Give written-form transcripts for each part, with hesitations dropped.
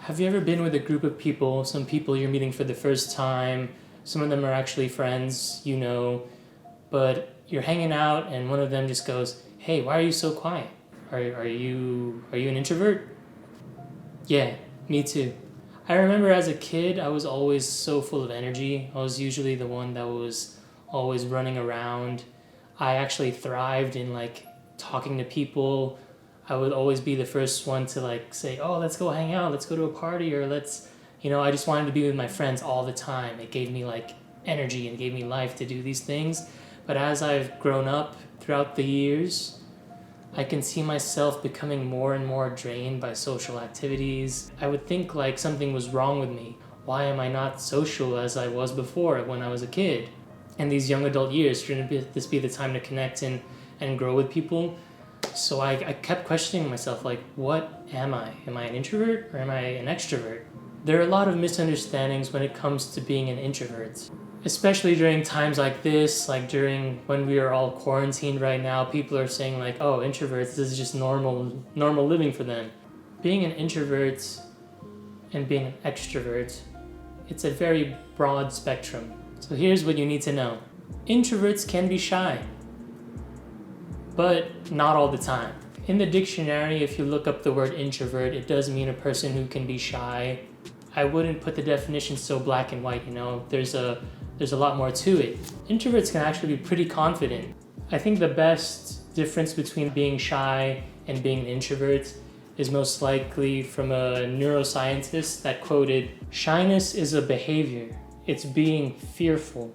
Have you ever been with a group of people, some people you're meeting for the first time, some of them are actually friends, but you're hanging out and one of them just goes, "Hey, why are you so quiet? Are you an introvert?" Yeah, me too. I remember as a kid, I was always so full of energy. I was usually the one that was always running around. I actually thrived in talking to people. I would always be the first one to say, "Oh, let's go hang out, let's go to a party," or I just wanted to be with my friends all the time. It gave me energy and gave me life to do these things. But as I've grown up throughout the years, I can see myself becoming more and more drained by social activities. I would think something was wrong with me. Why am I not social as I was before when I was a kid? And these young adult years, shouldn't this be the time to connect and grow with people? So I kept questioning myself, what am I? Am I an introvert or am I an extrovert? There are a lot of misunderstandings when it comes to being an introvert. Especially during times like this, during when we are all quarantined right now, people are saying "Oh, introverts, this is just normal living for them." Being an introvert and being an extrovert, it's a very broad spectrum. So here's what you need to know. Introverts can be shy, but not all the time. In the dictionary, if you look up the word introvert, it does mean a person who can be shy. I wouldn't put the definition so black and white, There's a lot more to it. Introverts can actually be pretty confident. I think the best difference between being shy and being an introvert is most likely from a neuroscientist that quoted, "Shyness is a behavior. It's being fearful.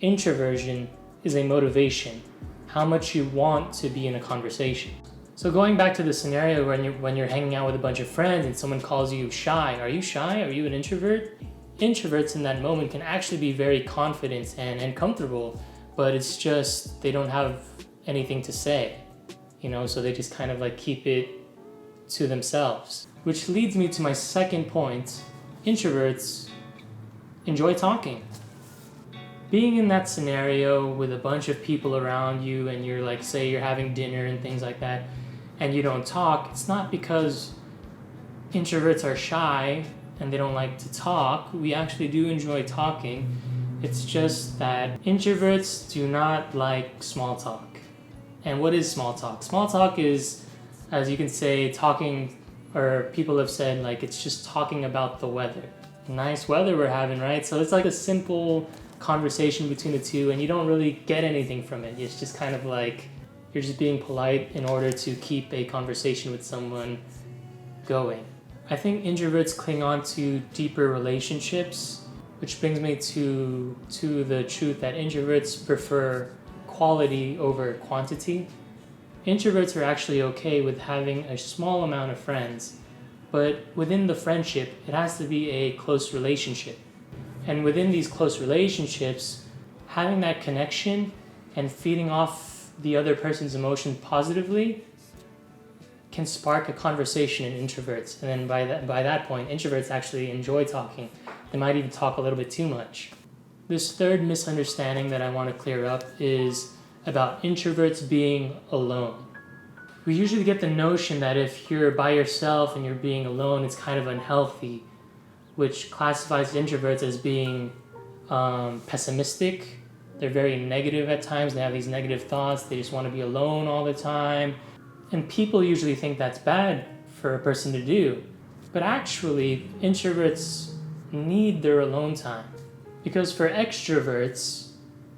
Introversion is a motivation. How much you want to be in a conversation." So going back to the scenario when you're hanging out with a bunch of friends and someone calls you shy, are you shy? Are you an introvert? Introverts in that moment can actually be very confident and comfortable, but it's just they don't have anything to say, so they just kind of keep it to themselves. Which leads me to my second point. Introverts enjoy talking. Being in that scenario with a bunch of people around you and you're say you're having dinner and things like that, and you don't talk, it's not because introverts are shy and they don't like to talk. We actually do enjoy talking. It's just that introverts do not like small talk. And what is small talk? Small talk is, as you can say, talking, or people have said, it's just talking about the weather. Nice weather we're having, right? So it's a simple conversation between the two, and you don't really get anything from it. It's just kind of you're just being polite in order to keep a conversation with someone going. I think introverts cling on to deeper relationships, which brings me to the truth that introverts prefer quality over quantity. Introverts are actually okay with having a small amount of friends, but within the friendship, it has to be a close relationship. And within these close relationships, having that connection and feeding off the other person's emotion positively can spark a conversation in introverts. And then by that point, introverts actually enjoy talking. They might even talk a little bit too much. This third misunderstanding that I want to clear up is about introverts being alone. We usually get the notion that if you're by yourself and you're being alone, it's kind of unhealthy, which classifies introverts as being pessimistic. They're very negative at times. They have these negative thoughts. They just want to be alone all the time. And people usually think that's bad for a person to do. But actually, introverts need their alone time. Because for extroverts,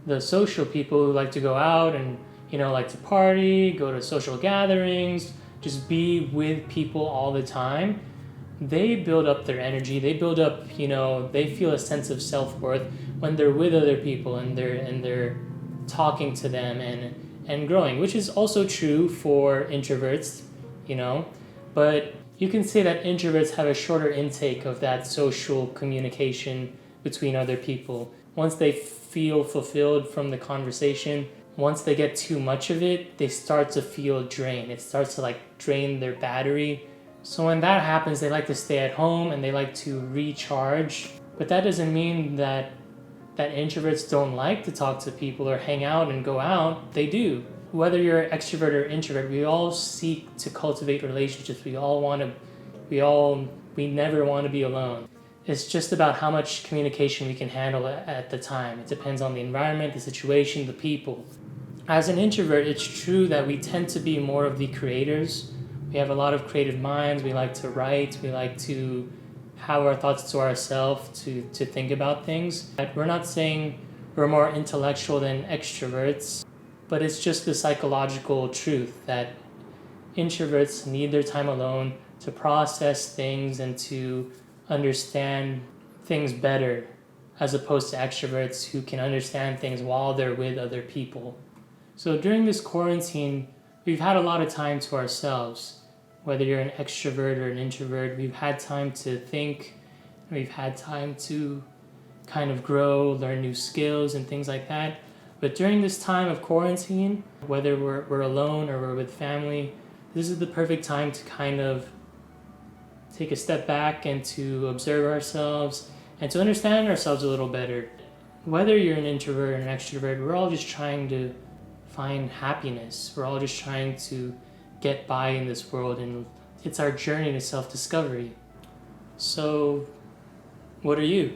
the social people who like to go out and like to party, go to social gatherings, just be with people all the time, they build up their energy. They build up, they feel a sense of self-worth when they're with other people and they're talking to them and growing, which is also true for introverts, but you can say that introverts have a shorter intake of that social communication between other people. Once they feel fulfilled from the conversation, once they get too much of it, they start to feel drained. It starts to drain their battery. So when that happens, they like to stay at home and they like to recharge. But that doesn't mean that introverts don't like to talk to people or hang out and go out. They do. Whether you're extrovert or introvert, we all seek to cultivate relationships. We all We never want to be alone. It's just about how much communication we can handle at the time. It depends on the environment, the situation, the people. As an introvert, it's true that we tend to be more of the creators. We have a lot of creative minds. We like to write. We like to have our thoughts to ourselves, to think about things. We're not saying we're more intellectual than extroverts, but it's just the psychological truth that introverts need their time alone to process things and to understand things better, as opposed to extroverts who can understand things while they're with other people. So during this quarantine, we've had a lot of time to ourselves. Whether you're an extrovert or an introvert, we've had time to think, we've had time to kind of grow, learn new skills and things like that. But during this time of quarantine, whether we're alone or we're with family, this is the perfect time to kind of take a step back and to observe ourselves and to understand ourselves a little better. Whether you're an introvert or an extrovert, we're all just trying to find happiness. We're all just trying to get by in this world, and it's our journey to self-discovery. So, what are you?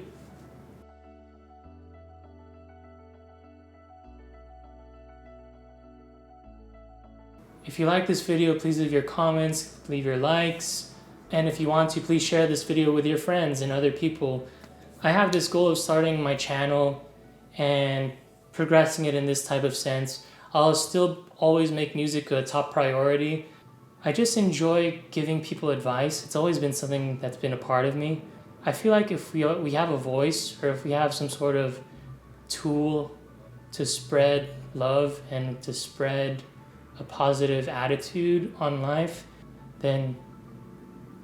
If you like this video, please leave your comments, leave your likes, and if you want to, please share this video with your friends and other people. I have this goal of starting my channel and progressing it in this type of sense. I'll still always make music a top priority. I just enjoy giving people advice. It's always been something that's been a part of me. I feel like if we have a voice, or if we have some sort of tool to spread love and to spread a positive attitude on life, then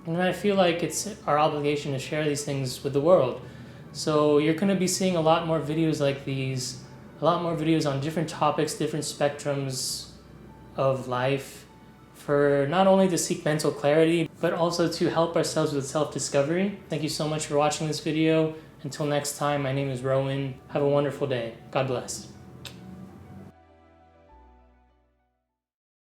I feel like it's our obligation to share these things with the world. So you're going to be seeing a lot more videos like these, a lot more videos on different topics, different spectrums of life, for not only to seek mental clarity, but also to help ourselves with self-discovery. Thank you so much for watching this video. Until next time, my name is Rowen. Have a wonderful day. God bless.